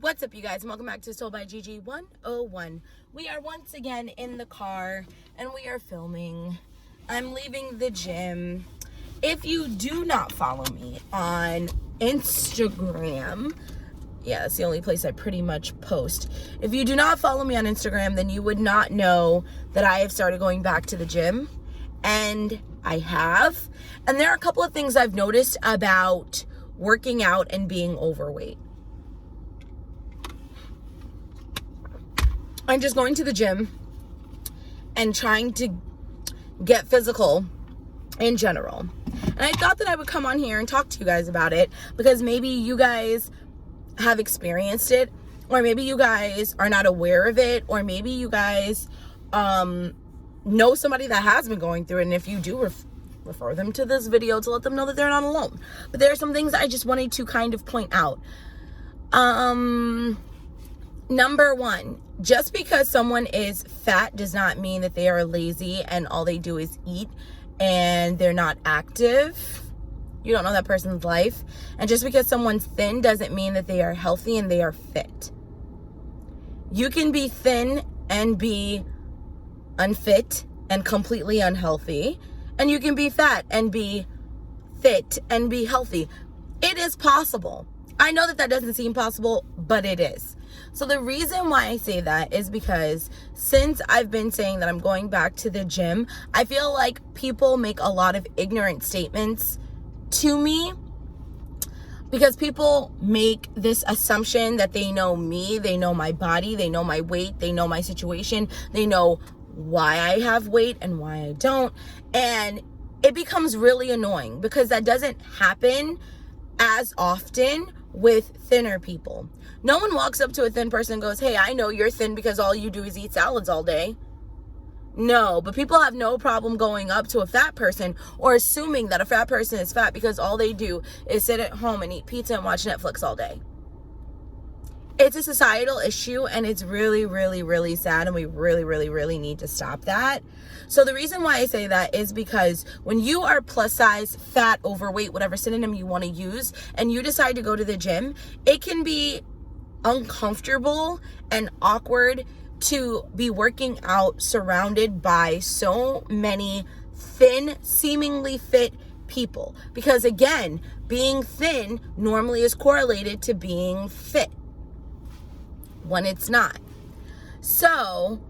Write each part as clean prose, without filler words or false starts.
What's up, you guys, and welcome back to Stalk My Life 101. We are once again in the car and we are filming. I'm leaving the gym. If you do not follow me on Instagram, yeah, that's the only place I pretty much post. If you do not follow me on Instagram, then you would not know that I have started going back to the gym, and I have. And there are a couple of things I've noticed about working out and being overweight. I'm just going to the gym and trying to get physical in general. And I thought that I would come on here and talk to you guys about it because maybe you guys have experienced it, or maybe you guys are not aware of it, or maybe you guys know somebody that has been going through it. And if you do, refer them to this video to let them know that they're not alone. But there are some things I just wanted to kind of point out. Number one, just because someone is fat does not mean that they are lazy and all they do is eat and they're not active. You don't know that person's life. And just because someone's thin doesn't mean that they are healthy and they are fit. You can be thin and be unfit and completely unhealthy. And you can be fat and be fit and be healthy. It is possible. I know that that doesn't seem possible, but it is. So the reason why I say that is because since I've been saying that I'm going back to the gym, I feel like people make a lot of ignorant statements to me because people make this assumption that they know me, they know my body, they know my weight, they know my situation, they know why I have weight and why I don't. And it becomes really annoying because that doesn't happen as often with thinner people. No one walks up to a thin person and goes, "Hey, I know you're thin because all you do is eat salads all day." No, but people have no problem going up to a fat person or assuming that a fat person is fat because all they do is sit at home and eat pizza and watch Netflix all day. It's a societal issue, and it's really, really, really sad, and we really, really, really need to stop that. So the reason why I say that is because when you are plus size, fat, overweight, whatever synonym you want to use, and you decide to go to the gym, it can be uncomfortable and awkward to be working out surrounded by so many thin, seemingly fit people. Because again, being thin normally is correlated to being fit when it's not. So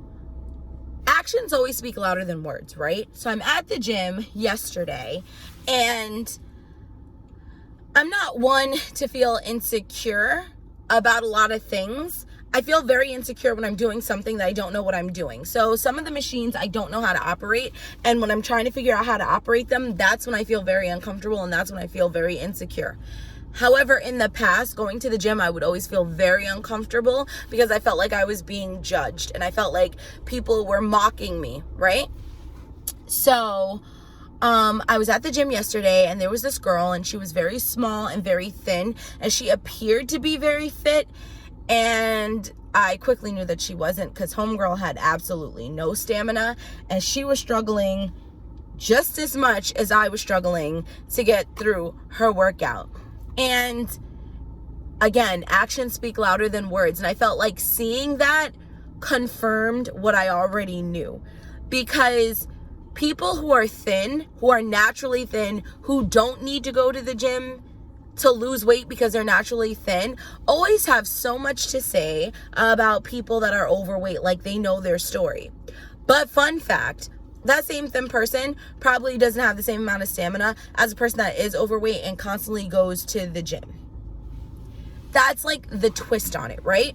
actions always speak louder than words, right? So I'm at the gym yesterday, and I'm not one to feel insecure about a lot of things. I feel very insecure when I'm doing something that I don't know what I'm doing. So some of the machines I don't know how to operate, and when I'm trying to figure out how to operate them, that's when I feel very uncomfortable, and that's when I feel very insecure. However, in the past, going to the gym, I would always feel very uncomfortable because I felt like I was being judged and I felt like people were mocking me, right? So I was at the gym yesterday, and there was this girl, and she was very small and very thin, and she appeared to be very fit. And I quickly knew that she wasn't, because homegirl had absolutely no stamina, and she was struggling just as much as I was struggling to get through her workout. And again, actions speak louder than words. And I felt like seeing that confirmed what I already knew, because people who are thin, who are naturally thin, who don't need to go to the gym to lose weight because they're naturally thin, always have so much to say about people that are overweight, like they know their story. But fun fact, that same thin person probably doesn't have the same amount of stamina as a person that is overweight and constantly goes to the gym. That's like the twist on it, right?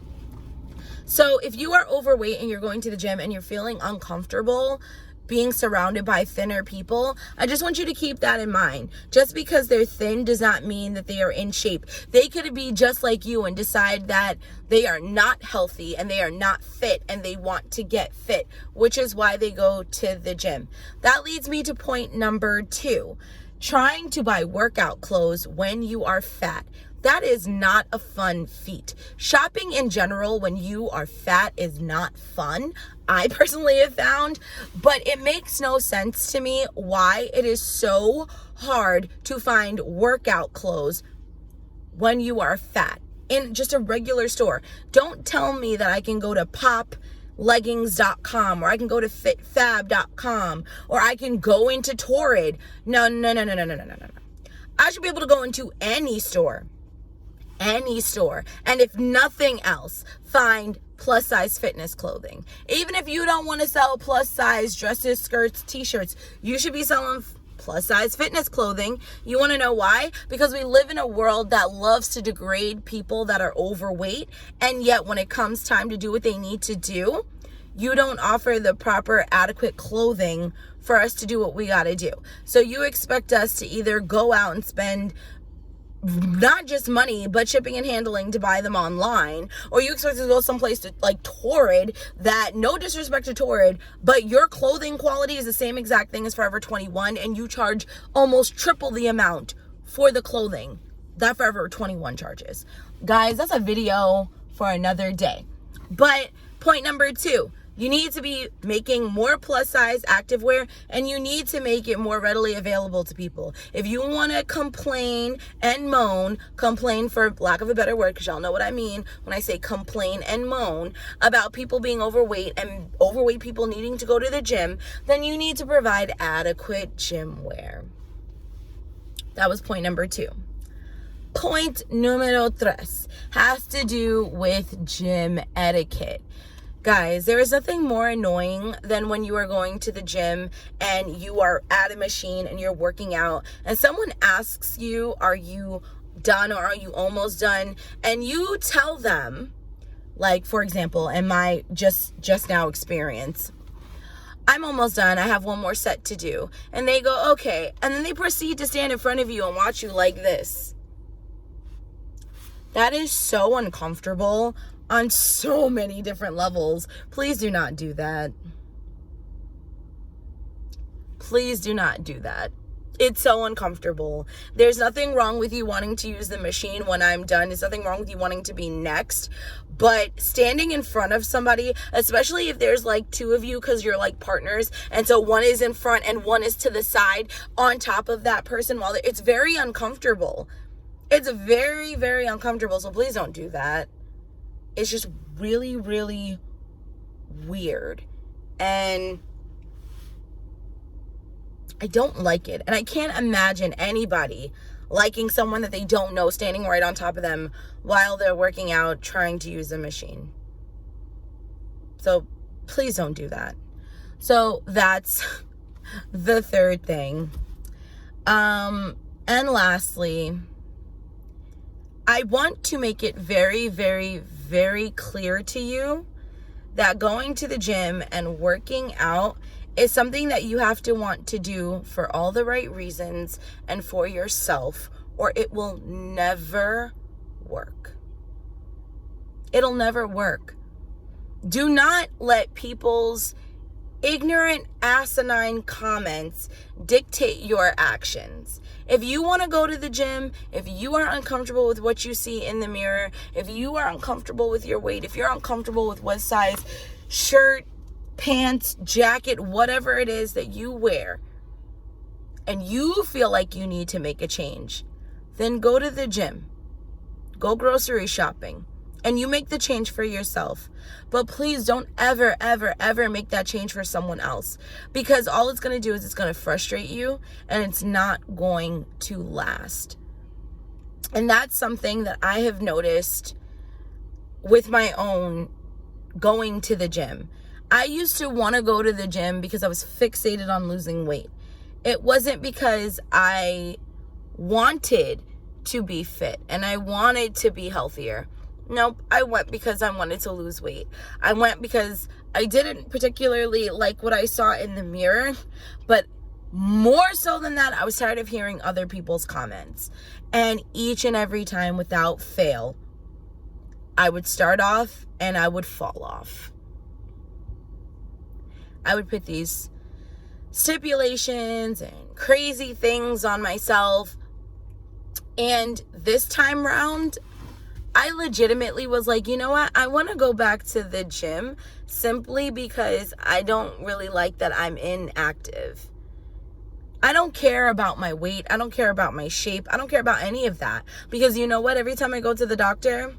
So if you are overweight and you're going to the gym and you're feeling uncomfortable being surrounded by thinner people, I just want you to keep that in mind. Just because they're thin does not mean that they are in shape. They could be just like you and decide that they are not healthy and they are not fit and they want to get fit, which is why they go to the gym. That leads me to point number 2. Trying to buy workout clothes when you are fat. That is not a fun feat. Shopping in general when you are fat is not fun, I personally have found, but it makes no sense to me why it is so hard to find workout clothes when you are fat. in just a regular store. Don't tell me that I can go to popleggings.com or I can go to fitfab.com or I can go into Torrid. No. I should be able to go into any store. Any store. And if nothing else, find plus size fitness clothing. Even if you don't want to sell plus size dresses, skirts, t-shirts, you should be selling plus size fitness clothing. You want to know why? Because we live in a world that loves to degrade people that are overweight, and yet when it comes time to do what they need to do, you don't offer the proper adequate clothing for us to do what we got to do. So you expect us to either go out and spend not just money, but shipping and handling to buy them online, or you expect to go someplace to like Torrid, that, no disrespect to Torrid, but your clothing quality is the same exact thing as Forever 21, and you charge almost triple the amount for the clothing that Forever 21 charges. Guys, that's a video for another day. But point number 2, you need to be making more plus size activewear, and you need to make it more readily available to people. If you want to complain and moan, complain for lack of a better word, because y'all know what I mean when I say complain and moan about people being overweight and overweight people needing to go to the gym, then you need to provide adequate gym wear. That was point number 2. Point numero 3 has to do with gym etiquette. Guys, there is nothing more annoying than when you are going to the gym and you are at a machine and you're working out and someone asks you, are you done or are you almost done? And you tell them, like, for example, in my just now experience, I'm almost done, I have one more set to do. And they go, okay. And then they proceed to stand in front of you and watch you like this. That is so uncomfortable on so many different levels. Please do not do that. Please do not do that. It's so uncomfortable. There's nothing wrong with you wanting to use the machine when I'm done. There's nothing wrong with you wanting to be next. But standing in front of somebody, especially if there's like 2 of you because you're like partners, and so one is in front and one is to the side on top of that person, while it's very uncomfortable. It's very, very uncomfortable. So please don't do that. It's just really, really weird. And I don't like it. And I can't imagine anybody liking someone that they don't know standing right on top of them while they're working out, trying to use the machine. So please don't do that. So that's the 3rd thing. And lastly, I want to make it very, very, very clear to you that going to the gym and working out is something that you have to want to do for all the right reasons and for yourself, or it will never work. It'll never work. Do not let people's ignorant, asinine comments dictate your actions. If you want to go to the gym, if you are uncomfortable with what you see in the mirror, if you are uncomfortable with your weight, if you're uncomfortable with what size shirt, pants, jacket, whatever it is that you wear, and you feel like you need to make a change, then go to the gym. Go grocery shopping. And you make the change for yourself. But please don't ever, ever, ever make that change for someone else. Because all it's going to do is it's going to frustrate you. And it's not going to last. And that's something that I have noticed with my own going to the gym. I used to want to go to the gym because I was fixated on losing weight. It wasn't because I wanted to be fit and I wanted to be healthier. Nope, I went because I wanted to lose weight. I went because I didn't particularly like what I saw in the mirror, but more so than that, I was tired of hearing other people's comments. And each and every time, without fail, I would start off and I would fall off. I would put these stipulations and crazy things on myself. And this time round, I legitimately was like, you know what? I want to go back to the gym simply because I don't really like that I'm inactive. I don't care about my weight. I don't care about my shape. I don't care about any of that. Because you know what? Every time I go to the doctor,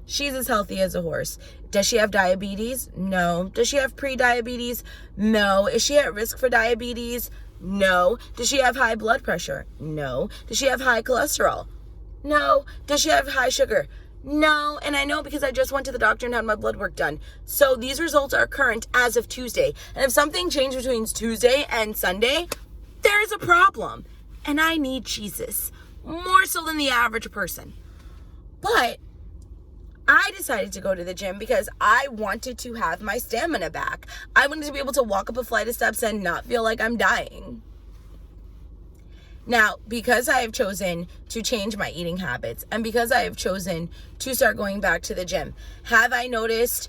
she's as healthy as a horse. Does she have diabetes? No. Does she have pre-diabetes? No. Is she at risk for diabetes? No. Does she have high blood pressure? No. Does she have high cholesterol? No. Does she have high sugar? No. And I know because I just went to the doctor and had my blood work done. So these results are current as of Tuesday. And if something changed between Tuesday and Sunday, there's a problem. And I need Jesus more so than the average person. But I decided to go to the gym because I wanted to have my stamina back. I wanted to be able to walk up a flight of steps and not feel like I'm dying. Now, because I have chosen to change my eating habits and because I have chosen to start going back to the gym, have I noticed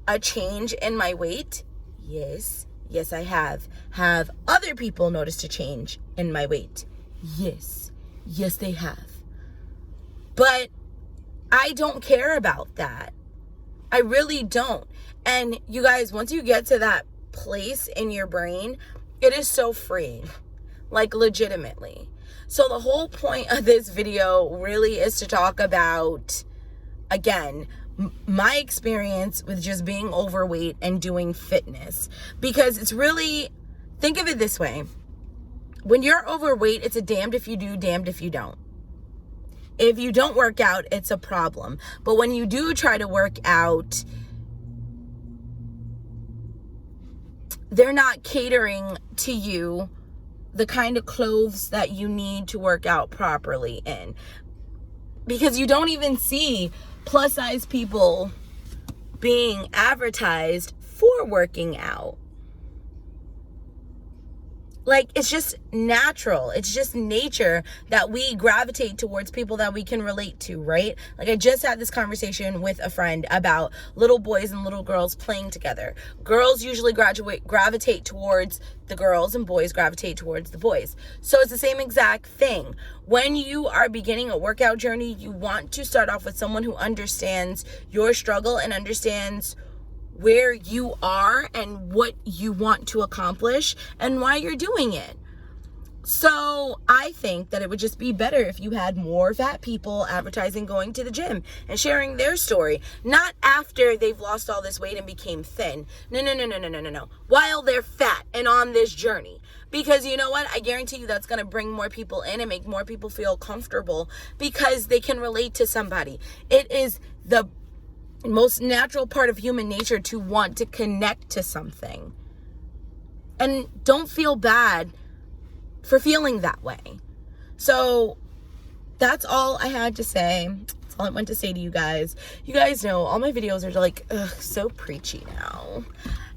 a change in my weight? Yes. Yes, I have. Have other people noticed a change in my weight? Yes. Yes, they have. But I don't care about that. I really don't. And you guys, once you get to that place in your brain, it is so freeing. Like, legitimately. So the whole point of this video really is to talk about, again, my experience with just being overweight and doing fitness. Because it's really, think of it this way. When you're overweight, it's a damned if you do, damned if you don't. If you don't work out, it's a problem. But when you do try to work out, they're not catering to you the kind of clothes that you need to work out properly in. Because you don't even see plus size people being advertised for working out. Like, it's just natural. It's just nature that we gravitate towards people that we can relate to, right? Like, I just had this conversation with a friend about little boys and little girls playing together. Girls usually gravitate towards the girls and boys gravitate towards the boys. So it's the same exact thing. When you are beginning a workout journey, you want to start off with someone who understands your struggle and understands where you are and what you want to accomplish and why you're doing it. So I think that it would just be better if you had more fat people advertising going to the gym and sharing their story, not after they've lost all this weight and became thin. No. While they're fat and on this journey. Because you know what? I guarantee you that's going to bring more people in and make more people feel comfortable because they can relate to somebody. It is the most natural part of human nature to want to connect to something. And don't feel bad for feeling that way. So that's all I had to say. That's all I want to say to you guys. You guys know all my videos are like, so preachy now.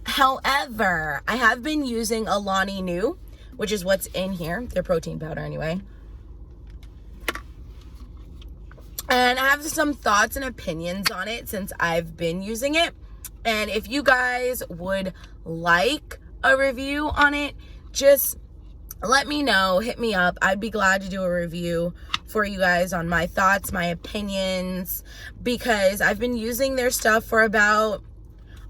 However, I have been using Alani Nu, which is what's in here. Their protein powder anyway. And I have some thoughts and opinions on it since I've been using it. And if you guys would like a review on it, just let me know. Hit me up. I'd be glad to do a review for you guys on my thoughts, my opinions, because I've been using their stuff for about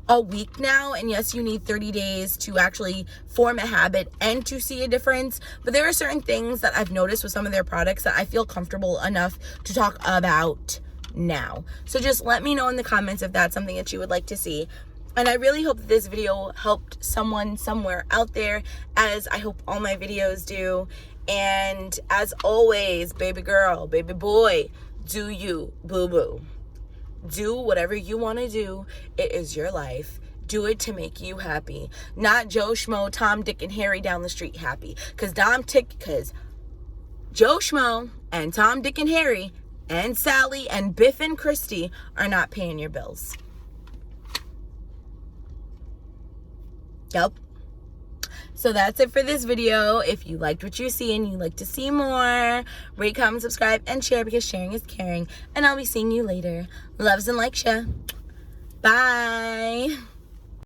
a week now. And yes, you need 30 days to actually form a habit and to see a difference. But there are certain things that I've noticed with some of their products that I feel comfortable enough to talk about now. So just let me know in the comments if that's something that you would like to see. And I really hope that this video helped someone somewhere out there, as I hope all my videos do. And as always, baby girl, baby boy, do you, boo-boo. Do whatever you want to do. It is your life. Do it to make you happy. Not Joe Schmo, Tom, Dick, and Harry down the street happy. Because Joe Schmo and Tom, Dick, and Harry and Sally and Biff and Christy are not paying your bills. Yep. So that's it for this video. If you liked what you see and you'd like to see more, rate, comment, subscribe, and share, because sharing is caring. And I'll be seeing you later. Loves and likes ya. Bye.